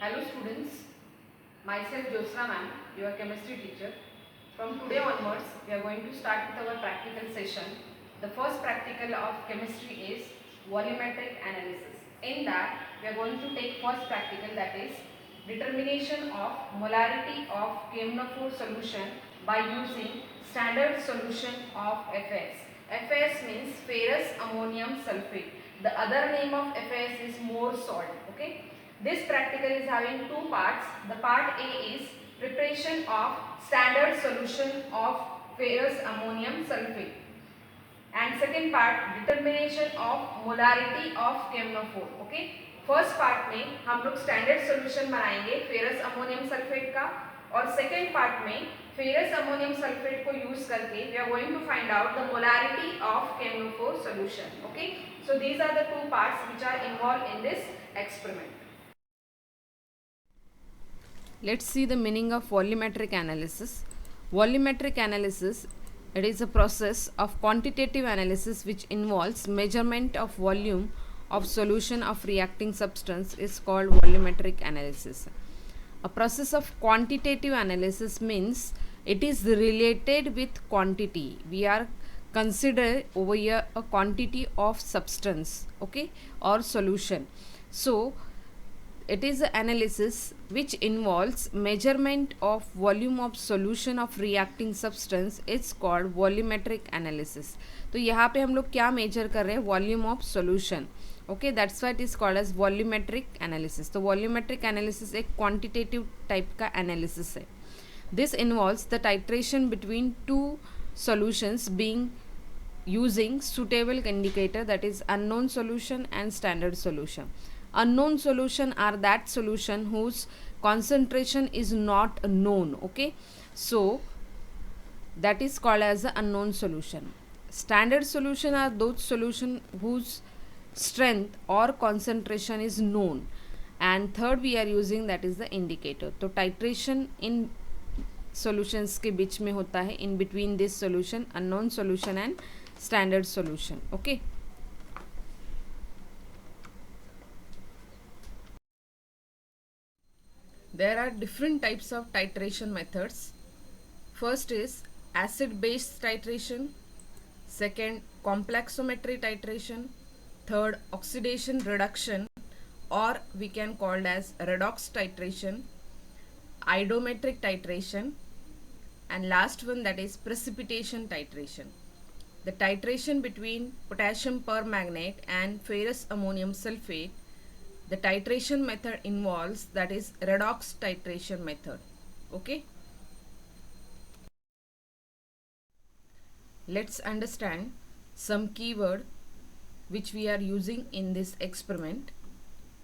Hello students, myself Josna ma'am, your chemistry teacher. From today onwards, we are going to start with our practical session. The first practical of chemistry is volumetric analysis. In that, we are going to take first practical, that is determination of molarity of KMnO4 solution by using standard solution of FAS. FAS means ferrous ammonium sulfate. The other name of FAS is more salt. Okay. This practical is having two parts. The part A is preparation of standard solution of ferrous ammonium sulfate, and second part determination of molarity of KMnO4. Okay, first part में हम लोग standard solution बनाएंगे ferrous ammonium sulphate का, और second part में ferrous ammonium sulphate को use करके we are going to find out the molarity of KMnO4 solution. Okay, so these are the two parts which are involved in this experiment. Let's see the meaning of volumetric analysis. Volumetric analysis, it is a process of quantitative analysis which involves measurement of volume of solution of reacting substance is called volumetric analysis. A process of quantitative analysis means it is related with quantity. We are consider over here a quantity of substance, okay, or solution. So it is an analysis which involves measurement of volume of solution of reacting substance. It's called volumetric analysis. तो यहाँ पे हम लोग क्या major कर रहे हैं? Volume of solution. Okay, that's why it is called as volumetric analysis. तो वॉल्यूमेट्रिक एनालिसिस एक क्वांटिटेटिव टाइप का एनालिसिस है. This involves the titration between two solutions being using suitable indicator, that is unknown solution and standard solution. Unknown solution are that solution whose concentration is not known. Okay, so that is called as the unknown solution. Standard solution are those solution whose strength or concentration is known, and third we are using that is the indicator. तो titration in solutions के बीच में होता है, in between this solution, unknown solution and standard solution. Okay, there are different types of titration methods. First is acid base titration, second complexometry titration, third oxidation reduction, or we can call as redox titration, iodometric titration, and last one, that is precipitation titration. The titration between potassium permanganate and ferrous ammonium sulfate, the titration method involves, that is redox titration method. Okay, let's understand some keyword which we are using in this experiment.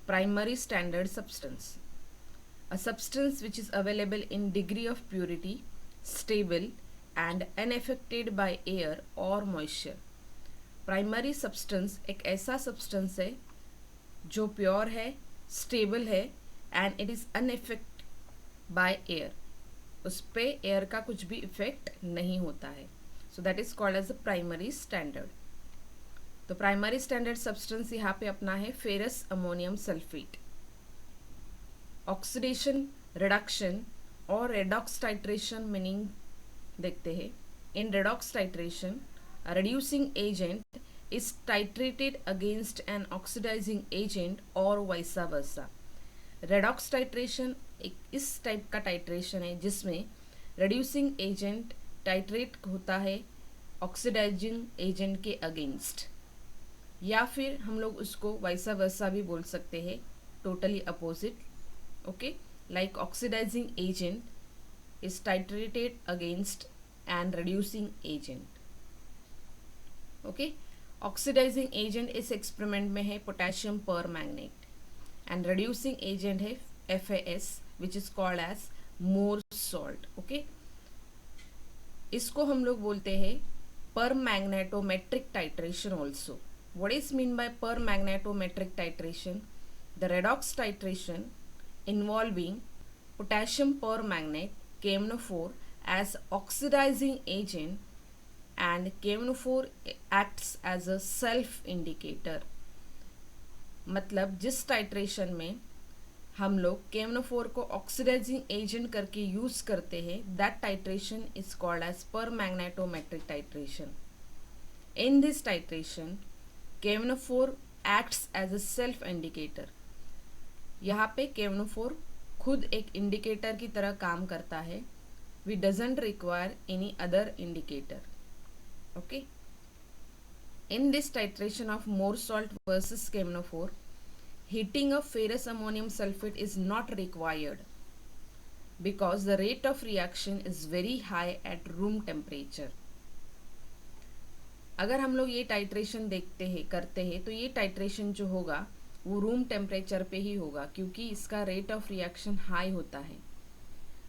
Primary standard substance, a substance which is available in degree of purity, stable and unaffected by air or moisture. Primary substance एक ऐसा substance है जो pure है, stable है and it is unaffected by air. उस पर air का कुछ भी इफेक्ट नहीं होता है. So that is called as a primary standard. तो प्राइमरी स्टैंडर्ड सब्सटेंस यहाँ पे अपना है ferrous ammonium sulphate. Oxidation reduction और रेडॉक्स टाइट्रेशन मीनिंग देखते हैं. In redox titration, a reducing agent is titrated against an oxidizing agent or vice versa. redox titration एक इस टाइप का टाइट्रेशन है जिसमें reducing agent टाइट्रेट होता है ऑक्सीडाइजिंग एजेंट के अगेंस्ट, या फिर हम लोग उसको वाइसा वर्सा भी बोल सकते हैं, totally opposite. Okay, like oxidising agent is titrated against and reducing agent. Okay, oxidising agent इस एक्सपेरिमेंट में है potassium permanganate and reducing agent है FAS which is called as Mohr salt. Okay, इसको हम लोग बोलते हैं permanganometric titration also. What is mean by permanganometric titration? The redox titration involving potassium permanganate KMnO4 as oxidizing agent and KMnO4 acts as a self indicator. मतलब जिस titration में हम लोग KMnO4 को oxidising agent करके use करते हैं, that titration is called as permanganometric titration. In this titration, KMnO4 acts as a self indicator. यहाँ पे KMnO4 खुद एक इंडिकेटर की तरह काम करता है. We doesn't require any other indicator. Okay. In this titration of more salt versus KMnO4, heating of ferrous ammonium sulfate is not required because the rate of reaction is very high at room temperature. अगर हम लोग ये titration देखते हैं करते हैं तो ये टाइट्रेशन जो होगा वो रूम टेम्परेचर पे ही होगा क्योंकि इसका रेट ऑफ रिएक्शन हाई होता है.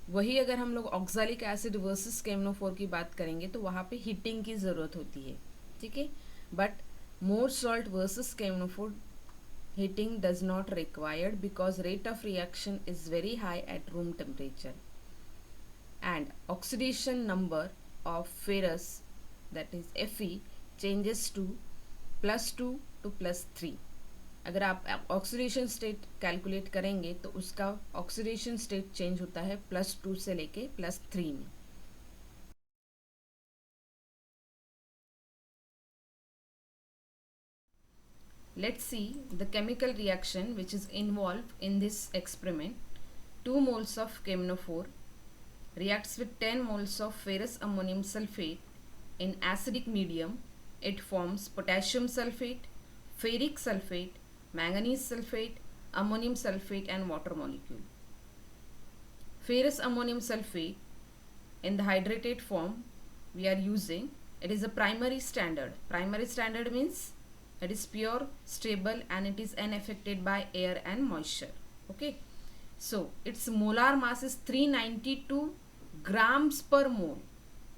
वही अगर हम लोग ऑक्सैलिक एसिड वर्सेस KMnO4 की बात करेंगे तो वहाँ पे हीटिंग की ज़रूरत होती है. ठीक है, but more salt versus KMnO4 heating does not required because rate of reaction is very high at room temperature and oxidation number of ferrous, that is Fe, changes to +2 to +3. अगर आप oxidation state calculate करेंगे तो उसका oxidation state change होता है +2 से लेके +3 में. Let's see the chemical reaction which is involved in this experiment. 2 moles of KMnO4 reacts with 10 moles of ferrous ammonium sulfate in acidic medium. It forms potassium sulfate, ferric sulfate, manganese sulfate, ammonium sulfate and water molecule. Ferrous ammonium sulfate in the hydrated form we are using, it is a primary standard. Primary standard means it is pure, stable and it is unaffected by air and moisture. Okay, so its molar mass is 392 grams per mole.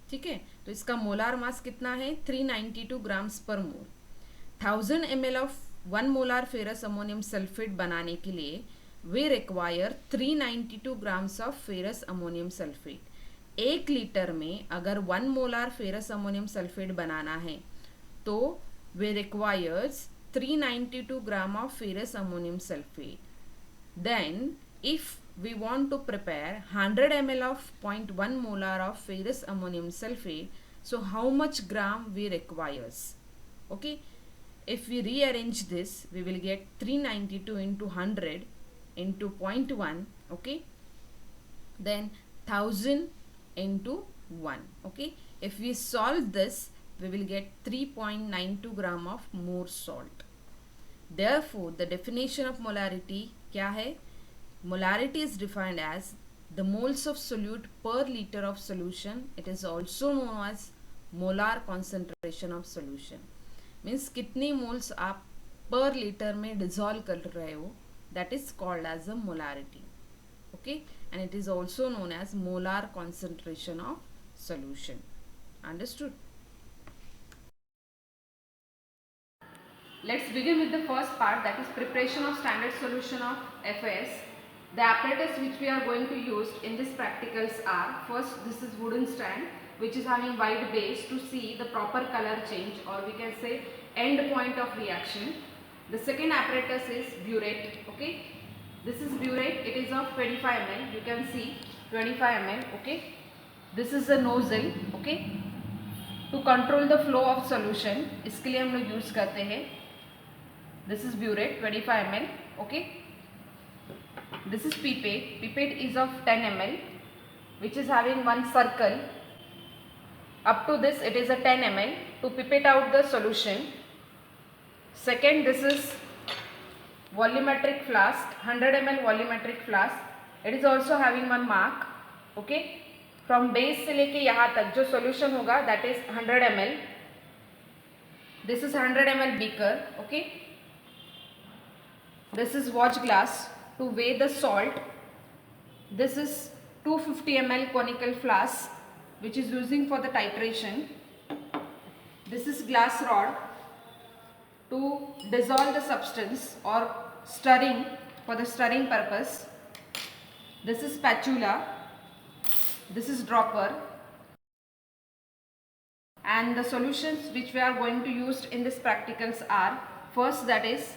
ठीक है, तो इसका molar mass कितना है 392 grams per mole. 1000 ml of 1 molar ferrous ammonium sulphate बनाने के लिए we require 392 grams of ferrous ammonium sulphate. 1 litre में अगर 1 मोलार फेरस अमोनियम सल्फेट बनाना है तो we requires 392 gram of ferrous ammonium sulphate. Then if we want to prepare 100 ml of 0.1 molar of ferrous ammonium sulfate, so how much gram we requires? Okay, if we rearrange this we will get 392 into 100 into 0.1. Okay, then 1000 into 1. Okay, if we solve this we will get 3.92 gram of more salt. Therefore the definition of molarity क्या है? Molarity is defined as the moles of solute per liter of solution. It is also known as molar concentration of solution. Means कितनी moles आप per liter में dissolve कर रहे हो, that is called as a molarity. Okay, and it is also known as molar concentration of solution. Understood? Let's begin with the first part, that is preparation of standard solution of FAS. The apparatus which we are going to use in this practicals are, first this is wooden stand which is having white base to see the proper color change, or we can say end point of reaction. The second apparatus is burette. Okay, this is burette, it is of 25 ml, you can see 25 ml. Okay, this is the nozzle. Okay, to control the flow of solution इसके लिए हम लोग use करते हैं. This is burette 25 ml. Okay, this is pipette. Pipette is of 10 ml which is having one circle. Up to this it is a 10 ml to pipette out the solution. Second, this is volumetric flask, 100 ml volumetric flask. It is also having one mark. Okay, from base से लेके यहाँ तक जो solution होगा that is 100 ml. This is 100 ml beaker. Okay, this is watch glass to weigh the salt. This is 250 ml conical flask which is using for the titration. This is glass rod to dissolve the substance or stirring, for the stirring purpose. This is spatula. This is dropper. And the solutions which we are going to use in this practicals are, first that is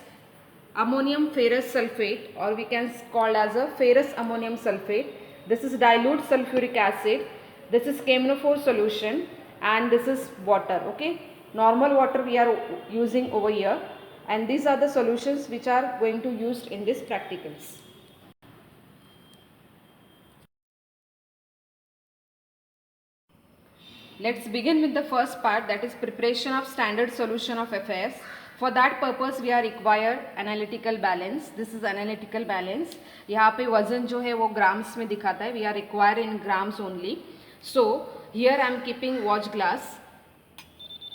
ammonium ferrous sulfate, or we can call as a ferrous ammonium sulfate. This is dilute sulfuric acid. This is camphor solution, and this is water. Okay, normal water we are using over here, and these are the solutions which are going to used in this practicals. Let's begin with the first part, that is preparation of standard solution of FAS. For that purpose we are required analytical balance. This is analytical balance. यहाँ पे वजन जो है वो grams में दिखाता है. We are required in grams only. So here I am keeping watch glass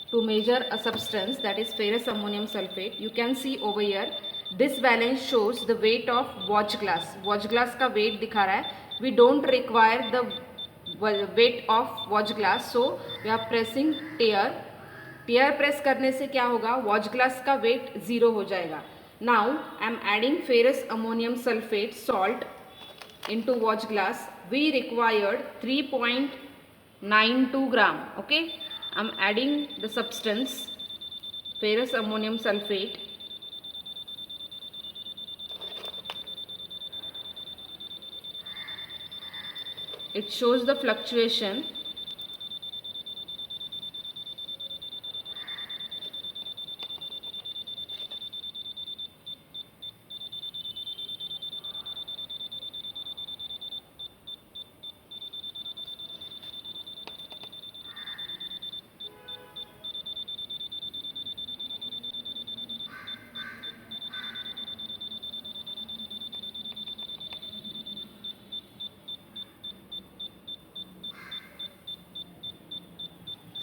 to measure a substance, that is ferrous ammonium sulfate. You can see over here this balance shows the weight of watch glass. Watch glass का weight दिखा रहा है. We don't require the weight of watch glass, so we are pressing tear. Tear press करने से क्या होगा, watch glass का wait 0 हो जाएगा. Now I am adding ferrous ammonium sulphate salt into watch glass. We required 3.92 gram. Okay, I am adding the substance ferrous ammonium sulphate. It shows the fluctuation.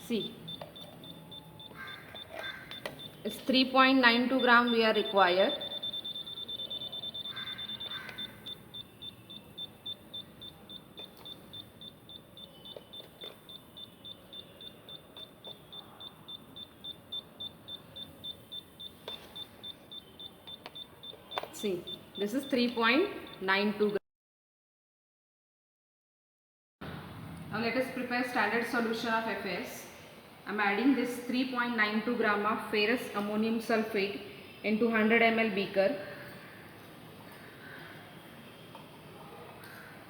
See, it's 3.92 gram we are required. See, this is 3.92 gram. Now let us prepare standard solution of FAS. I am adding this 3.92 gram of ferrous ammonium sulfate into 100 ml beaker.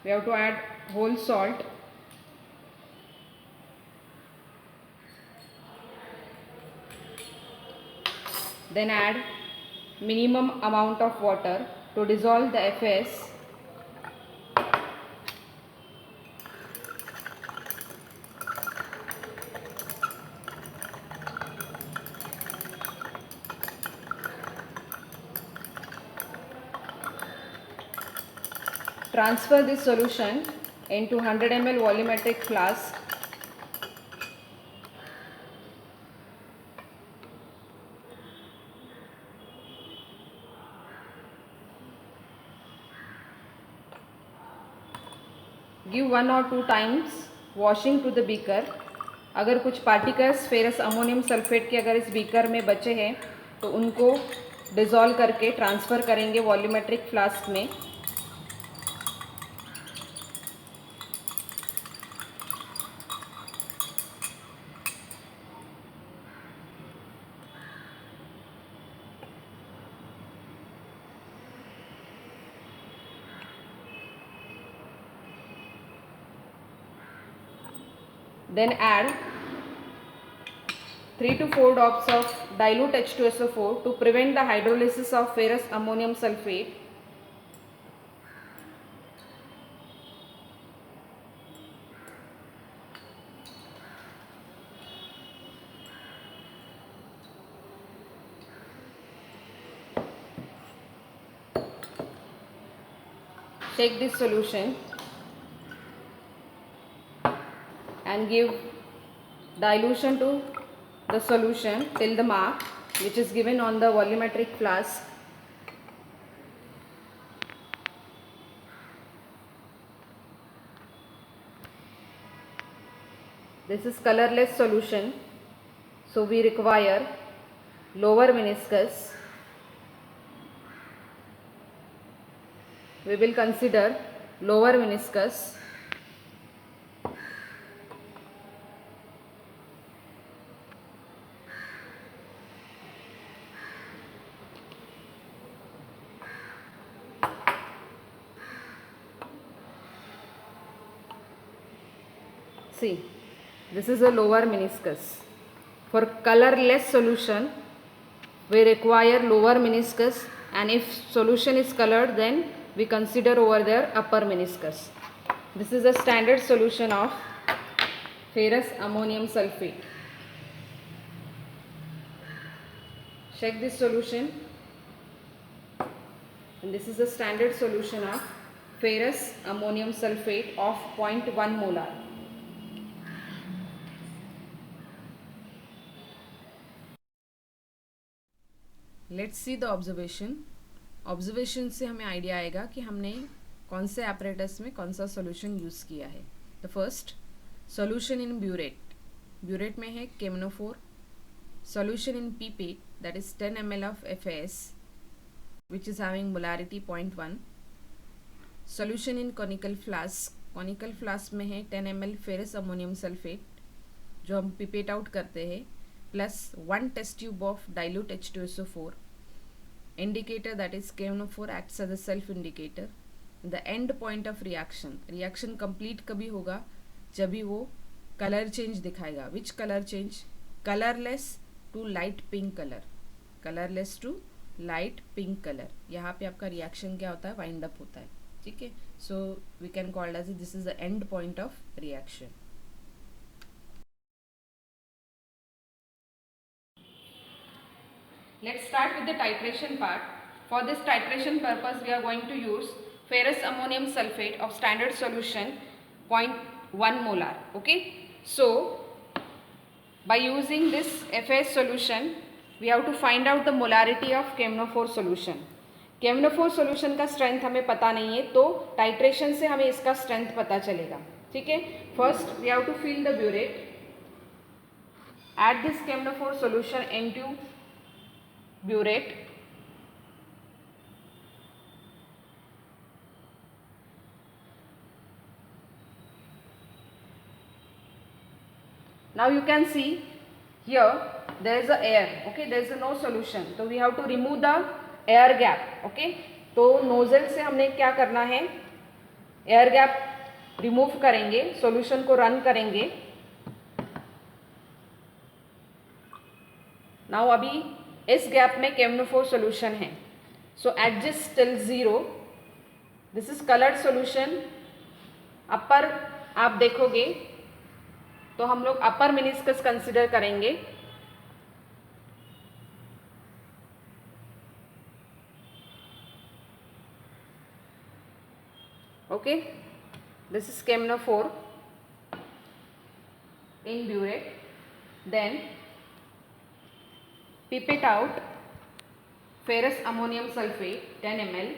We have to add whole salt. Then add minimum amount of water to dissolve the FAS. Transfer this solution into 100 ml volumetric flask. Give 1 or 2 times washing to the beaker. अगर कुछ particles ferrous ammonium sulphate के अगर इस beaker में बचे हैं तो उनको डिज़ोल्व करके ट्रांसफ़र करेंगे वॉल्यूमेट्रिक फ्लास्क में. Then add 3 to 4 drops of dilute H2SO4 to prevent the hydrolysis of ferrous ammonium sulfate. Take this solution and give dilution to the solution till the mark which is given on the volumetric flask. This is colorless solution, so we require lower meniscus. We will consider lower meniscus. See, this is a lower meniscus. For colorless solution, we require lower meniscus, and if solution is colored, then we consider over there upper meniscus. This is a standard solution of ferrous ammonium sulfate. Check this solution, and this is a standard solution of ferrous ammonium sulfate of 0.1 molar. Let's see the observation से हमें idea आएगा कि हमने कौन से apparatus में कौन सा सॉल्यूशन यूज़ किया है. The first, solution in burette में है K M N O four. Solution in pipette, that is 10 ml of FAS which is having molarity 0.1. Solution in conical flask में है 10 ml फेरस अमोनियम सल्फेट जो हम पिपेट आउट करते हैं, plus 1 test tube of dilute H2SO4. Indicator, that is KMNO4, acts as a self indicator. The end point of reaction complete कभी होगा जब भी वो कलर चेंज दिखाएगा. Which colour change? Colourless to light pink colour. यहाँ पे आपका reaction क्या होता है? वाइंड अप होता है. ठीक है, so we can called as this is the end point of reaction. Let's start with the titration part. For this titration purpose, we are going to use ferrous ammonium sulfate of standard solution 0.1 molar. Okay. So, by using this FAS solution, we have to find out the molarity of KMNO4 solution. KMNO4 solution का strength हमें पता नहीं है, तो titration से हमें इसका strength पता चलेगा. ठीक है. First, we have to fill the burette. Add this KMNO4 solution into burette. Now you can see here there is a air. Okay, there is a no solution, so we have to remove the air gap. Okay, तो nozzle से हमने क्या करना है? Air gap remove करेंगे, solution को run करेंगे. Now अभी इस गैप में KMNO4 सॉल्यूशन है, so adjust till 0. This is coloured solution. Upper आप देखोगे तो हम लोग अपर मेनिस्कस कंसिडर करेंगे. Okay, this is KMNO4 in burette. Then pipette out ferrous ammonium sulfate 10 ml.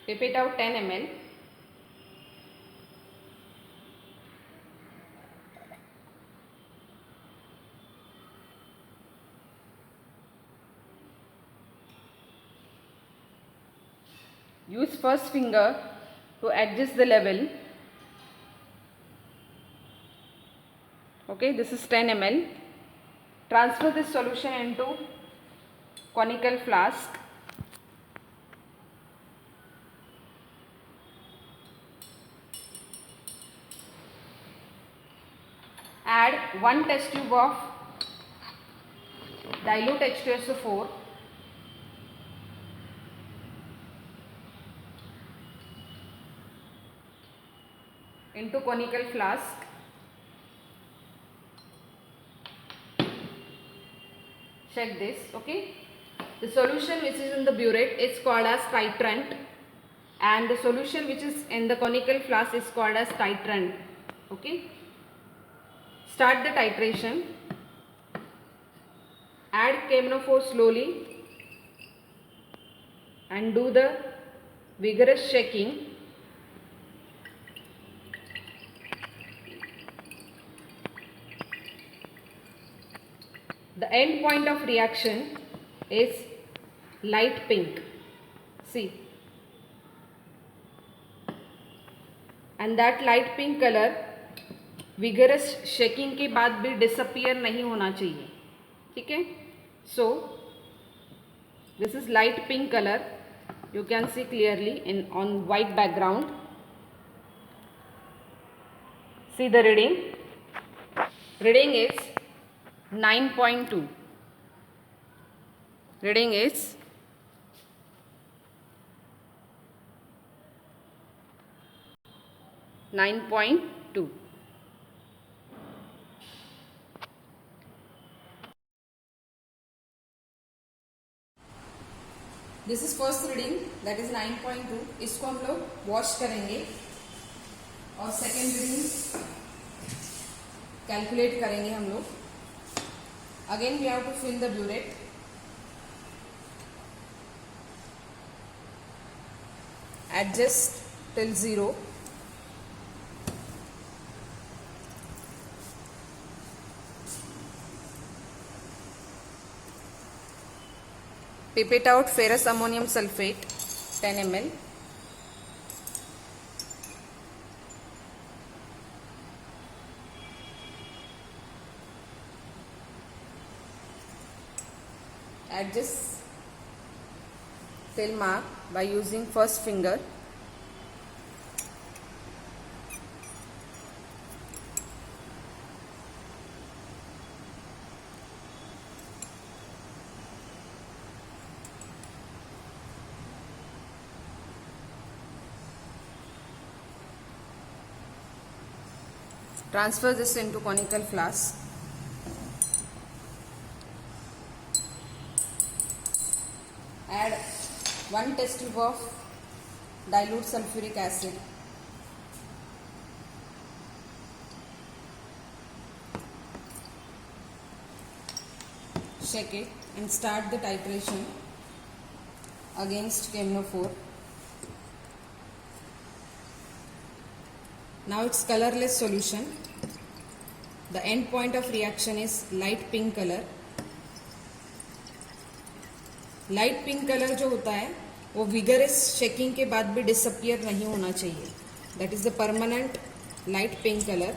Pipette out 10 ml. Use first finger to adjust the level. Okay, this is 10 ml. Transfer this solution into conical flask. Add 1 test tube of dilute H2SO4. Into conical flask. Check this. Okay, the solution which is in the burette is called as titrant, and the solution which is in the conical flask is called as titrant. Okay, start the titration. Add KMNO4 slowly and do the vigorous shaking. The end point of reaction is light pink. See, and that light pink color vigorous shaking के बाद भी disappear नहीं होना चाहिए. ठीक है. So this is light pink color. You can see clearly in on white background. See the reading. Reading is 9.2. Reading is 9.2. This is first reading that is 9.2. इसको हम लोग वॉश करेंगे और सेकेंड रीडिंग कैलकुलेट करेंगे हम लोग. Again we have to fill the burette. Adjust till 0. Pipette out ferrous ammonium sulfate 10 ml. Adjust fill mark by using first finger. Transfer this into conical flask. Add 1 test tube of dilute sulfuric acid. Shake it and start the titration against KMnO4. Now it's colorless solution. The end point of reaction is light pink color. Light pink colour जो होता है वो vigorous shaking के बाद भी disappear नहीं होना चाहिए. That is the permanent light pink colour.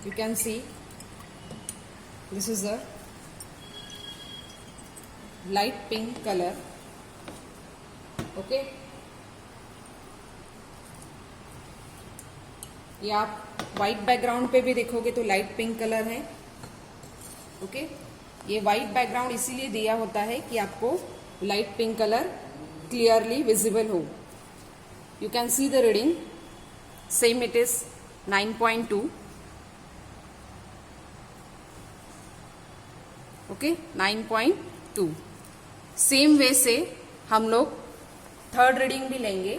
You can see this is a light pink color. Okay ये आप वाइट बैकग्राउंड पे भी देखोगे तो लाइट पिंक कलर है. ओके ये वाइट बैकग्राउंड इसीलिए दिया होता है कि आपको light pink colour clearly visible हो. You can see the reading. Same it is 9.2. Okay 9.2. Same way से हम लोग थर्ड रीडिंग भी लेंगे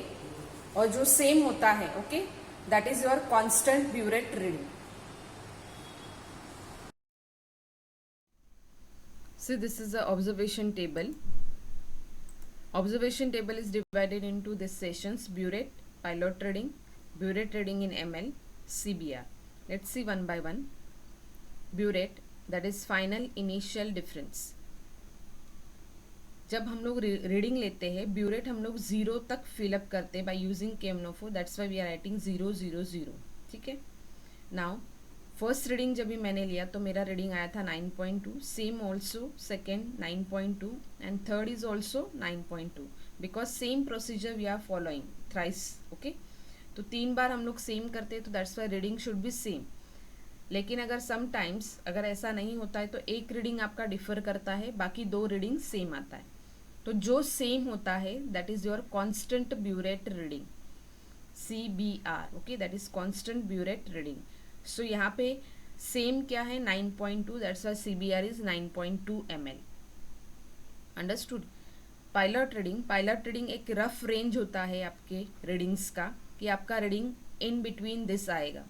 और जो सेम होता है. Okay that is your constant burette reading. So this is the observation table. Observation table is divided into these sessions: burette, pilot reading, burette reading in ml, CBR. Let's see one by one. Burette, that is final initial difference. जब हम लोग reading लेते हैं burette हम लोग 0 तक fill up करते हैं by using KMnO4. That's why we are writing 0 0 0. ठीक है. नाउ फर्स्ट रीडिंग जब भी मैंने लिया तो मेरा रीडिंग आया था 9.2. Same also second 9.2 and third is also 9.2 because same procedure we are following thrice. Okay तो 3 बार हम लोग सेम करते हैं तो that's why reading should be same. लेकिन अगर समटाइम्स अगर ऐसा नहीं होता है तो एक रीडिंग आपका डिफर करता है, बाकी 2 रीडिंग सेम आता है. तो जो सेम होता है that is your constant burette reading, CBR. Okay that is constant burette reading. So यहाँ पे सेम क्या है 9.2. That's why CBR is 9.2 ml. Understood. Pilot reading एक रफ रेंज होता है आपके रीडिंग्स का कि आपका रीडिंग इन बिटवीन दिस आएगा.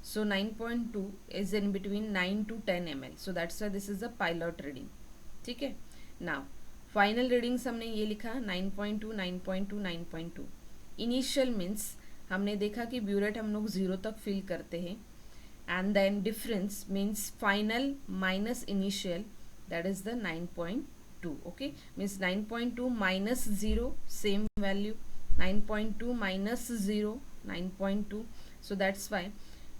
So 9.2 is in between 9 to 10 ml. So that's why this is a pilot reading. ठीक है. Now फाइनल रीडिंग्स हमने ये लिखा 9.2 9.2 9.2. इनिशियल मीन्स हमने देखा कि ब्यूरेट हम लोग 0 तक फिल करते हैं and then difference means final minus initial that is the 9.2. Okay means 9.2 minus 0 same value, 9.2 minus 0 9.2. So that's why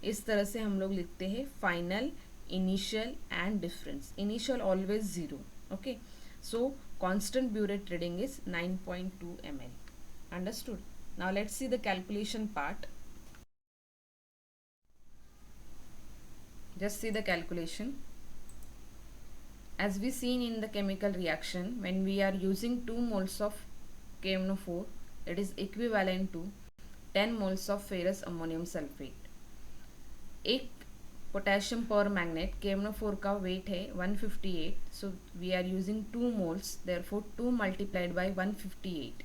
इस तरह से हम लोग लिखते हैं final initial and difference. Initial always 0. Okay, so constant burette reading is 9.2 ml. Understood? Now let's see the calculation part. Just see the calculation. As we seen in the chemical reaction, when we are using 2 moles of KMnO4, it is equivalent to 10 moles of ferrous ammonium sulfate. एक potassium permanganate KMnO4 का weight है 158, so we are using 2 moles, therefore 2 multiplied by 158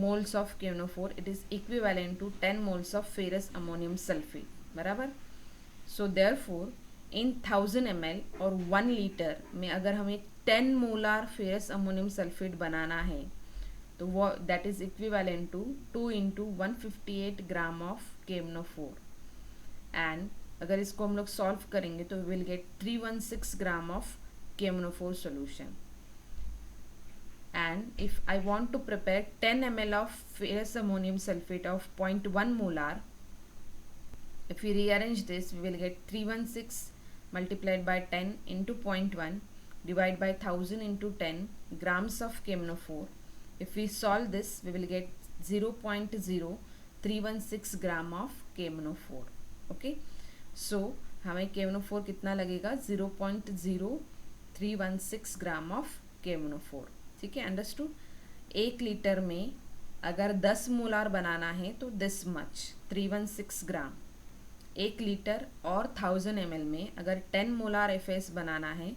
moles of KMnO4, it is equivalent to 10 moles of ferrous ammonium sulfate. बराबर? So therefore in 1000 ml और 1 litre में अगर हमें 10 molar ferrous ammonium sulphate बनाना है तो वो that is equivalent to 2 into 158 gram of KMnO4. And अगर इसको हम लोग सॉल्व करेंगे तो we will get 316 gram of KMnO4 solution. And if I want to prepare 10 ml of ferrous ammonium sulfate of 0.1 molar, if we rearrange this, we will get 316 multiplied by 10 into 0.1 divided by 1000 into 10 grams of KMnO4. If we solve this, we will get 0.0316 gram of KMnO4. Okay, so हमें KMnO4 कितना लगेगा? 0.0316 gram of KMnO4. ठीक है, understood. 1 litre में अगर 10 molar बनाना है तो this much 316 gram. 1 litre और 1000 ml में अगर 10 मोलार FAS बनाना है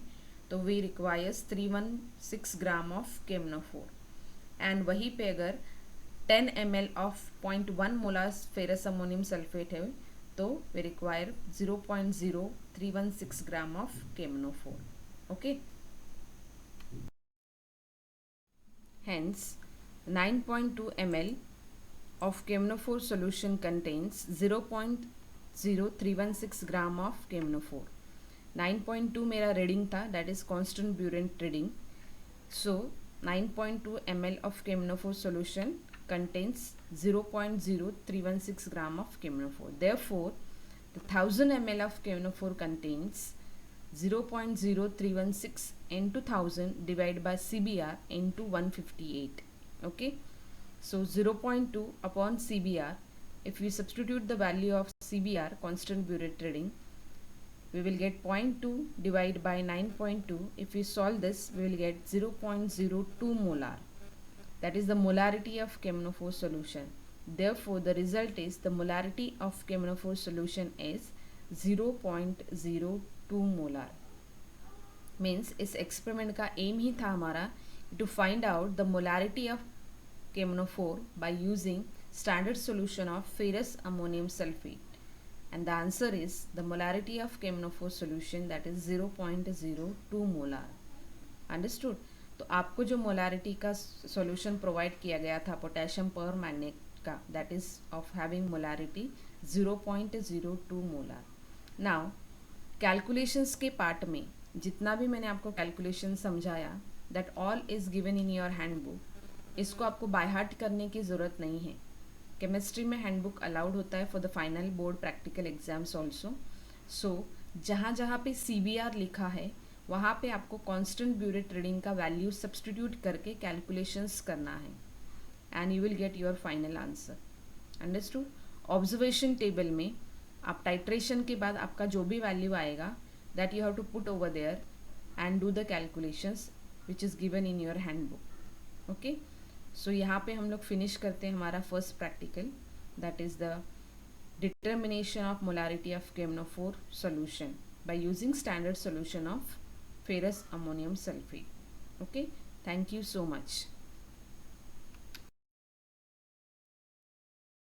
तो we requires 316 gram of KMnO4. And वहीं पे अगर 10 ml of 0.1 molar ferrous ammonium sulphate है तो we require 0.0316 gram of KMnO4. Okay, hence 9.2 ml of KMnO4 solution contains 0.0316 gram of KMnO4. 9.2 मेरा रीडिंग था, that is constant burette reading. So 9.2 ml of KMnO4 solution contains 0.0316 gram of KMnO4. Therefore, the 1000 ml of KMnO4 contains 0.0316 into 1000 divided by CBR into 158. Okay, so 0.2 upon CBR. If we substitute the value of CBR, constant burette reading, we will get 0.2 divided by 9.2. If we solve this, we will get 0.02 molar. That is the molarity of KMnO4 solution. Therefore, the result is the molarity of KMnO4 solution is 0.02 molar. Means इस experiment का M ही था हमारा to find out the molarity of KMnO4 by using standard solution of ferrous ammonium sulfate. And the answer is the molarity of KMnO4 solution, that is 0.02 molar. Understood? तो आपको जो molarity का solution provide किया गया था potassium पर magnet का, that is of having molarity 0.02 molar. Now calculations के पार्ट में जितना भी मैंने आपको कैलकुलेशन समझाया, that all is given in your handbook. इसको आपको बाय हार्ट करने की ज़रूरत नहीं है. केमिस्ट्री में हैंडबुक अलाउड होता है for the final board practical exams also. So जहाँ जहाँ पे CBR लिखा है वहाँ पे आपको कांस्टेंट ब्यूरेट रीडिंग का वैल्यू सब्सटीट्यूट करके कैलकुलेशंस करना है and you will get your final answer. Understood? Observation table में आप टाइट्रेशन के बाद आपका जो भी वैल्यू आएगा that you have to put over there and do the calculations which is given in your handbook. Okay, so यहाँ पे हम लोग फिनिश करते हैं हमारा first practical, that is the determination of molarity of KMnO4 solution by using standard solution of ferrous ammonium sulfate. Okay, thank you so much.